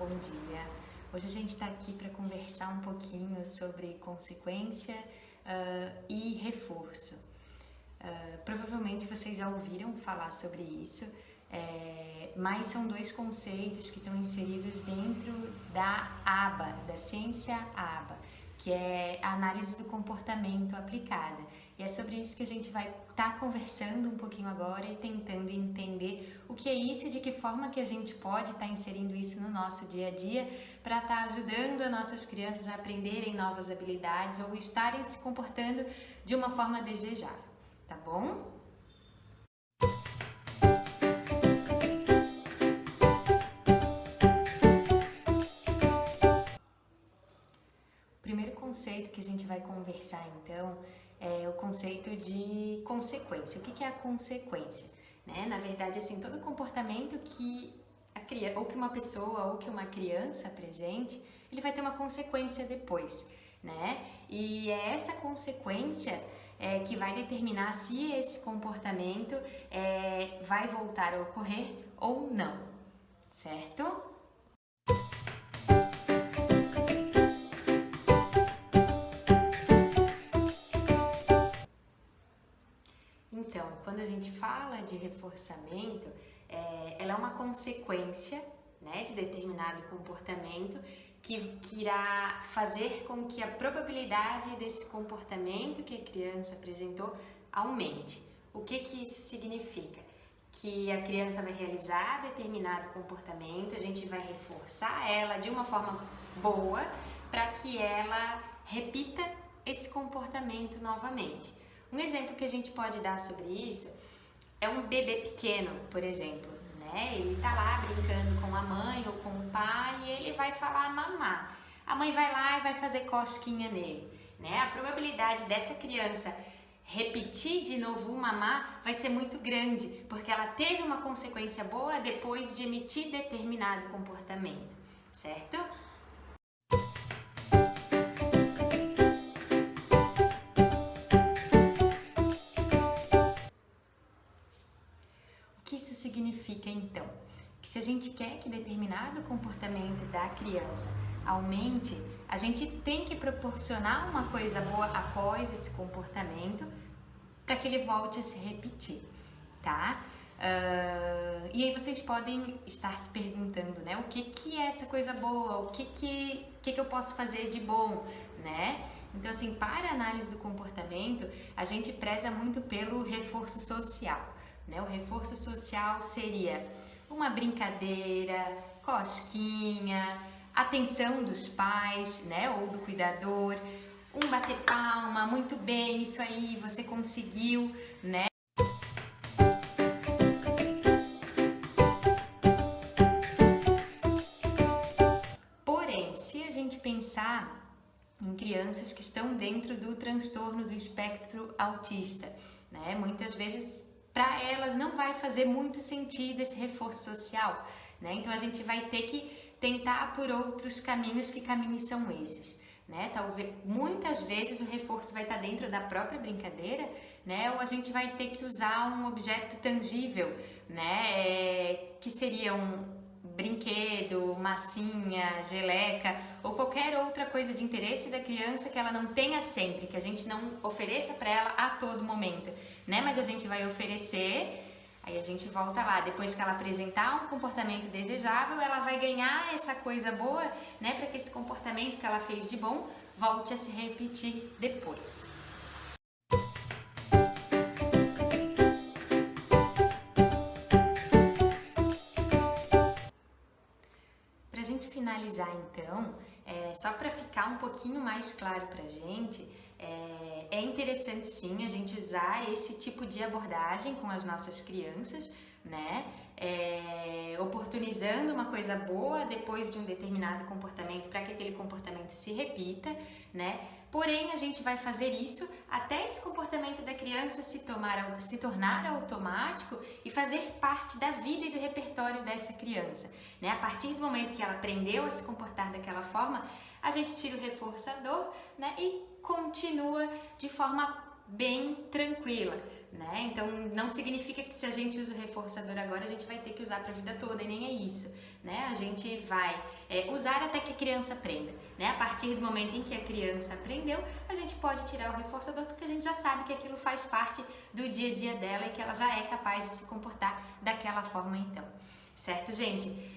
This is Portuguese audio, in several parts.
bom dia. Hoje a gente está aqui para conversar um pouquinho sobre consequência e reforço. Provavelmente vocês já ouviram falar sobre isso, mas são dois conceitos que estão inseridos dentro da ABA, da ciência ABA, que é a análise do comportamento aplicada. E é sobre isso que a gente vai estar conversando um pouquinho agora e tentando entender o que é isso e de que forma que a gente pode estar inserindo isso no nosso dia a dia para estar ajudando as nossas crianças a aprenderem novas habilidades ou estarem se comportando de uma forma desejável, tá bom? O primeiro conceito que a gente vai conversar então é o conceito de consequência. O que é a consequência? Na verdade, assim, todo comportamento que ou que uma pessoa ou que uma criança apresente, ele vai ter uma consequência depois, né? E é essa consequência que vai determinar se esse comportamento vai voltar a ocorrer ou não, certo? Então, quando a gente fala de reforçamento, ela é uma consequência, né, de determinado comportamento que irá fazer com que a probabilidade desse comportamento que a criança apresentou aumente. O que isso significa? Que a criança vai realizar determinado comportamento, a gente vai reforçar ela de uma forma boa para que ela repita esse comportamento novamente. Um exemplo que a gente pode dar sobre isso é um bebê pequeno, por exemplo, né? Ele tá lá brincando com a mãe ou com o pai e ele vai falar mamar. A mãe vai lá e vai fazer cosquinha nele, né? A probabilidade dessa criança repetir de novo o mamar vai ser muito grande, porque ela teve uma consequência boa depois de emitir determinado comportamento, certo? O que isso significa então? Que se a gente quer que determinado comportamento da criança aumente, a gente tem que proporcionar uma coisa boa após esse comportamento para que ele volte a se repetir, tá? E aí vocês podem estar se perguntando, né? O que é essa coisa boa? O que eu posso fazer de bom, né? Então, assim, para a análise do comportamento, a gente preza muito pelo reforço social, né? O reforço social seria uma brincadeira, cosquinha, atenção dos pais, né? Ou do cuidador, um bater palma, muito bem, isso aí, você conseguiu, né? Porém, se a gente pensar em crianças que estão dentro do transtorno do espectro autista, né? Muitas vezes para elas não vai fazer muito sentido esse reforço social, né? Então a gente vai ter que tentar por outros caminhos. Que caminhos são esses? Né? Talvez muitas vezes o reforço vai estar dentro da própria brincadeira, né? Ou a gente vai ter que usar um objeto tangível, né? Que seria um brinquedo, massinha, geleca ou qualquer outra coisa de interesse da criança que ela não tenha sempre, que a gente não ofereça para ela a todo momento, né? Mas a gente vai oferecer. Aí a gente volta lá, depois que ela apresentar um comportamento desejável, ela vai ganhar essa coisa boa, né, para que esse comportamento que ela fez de bom volte a se repetir depois. Pra gente finalizar então, só para ficar um pouquinho mais claro pra gente, é interessante sim a gente usar esse tipo de abordagem com as nossas crianças, né? Oportunizando uma coisa boa depois de um determinado comportamento para que aquele comportamento se repita, né? Porém, a gente vai fazer isso até esse comportamento da criança se tornar automático e fazer parte da vida e do repertório dessa criança, né? A partir do momento que ela aprendeu a se comportar daquela forma, a gente tira o reforçador, né? E continua de forma bem tranquila, né? Então não significa que se a gente usa o reforçador agora a gente vai ter que usar para a vida toda, e nem é isso, né? A gente vai usar até que a criança aprenda, né? A partir do momento em que a criança aprendeu, a gente pode tirar o reforçador porque a gente já sabe que aquilo faz parte do dia a dia dela e que ela já é capaz de se comportar daquela forma então. Certo, gente?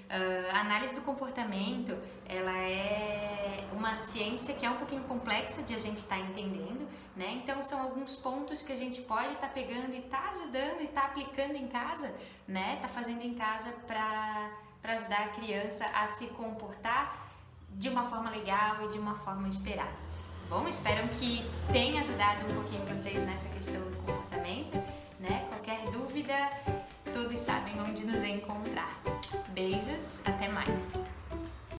A análise do comportamento, ela é uma ciência que é um pouquinho complexa de a gente estar entendendo, né? Então, são alguns pontos que a gente pode estar pegando e estar ajudando e estar aplicando em casa, né? Tá fazendo em casa para ajudar a criança a se comportar de uma forma legal e de uma forma esperada. Bom, espero que tenha ajudado um pouquinho vocês nessa questão do comportamento, né? Qualquer dúvida, todos sabem onde nos encontrar. Beijos, até mais!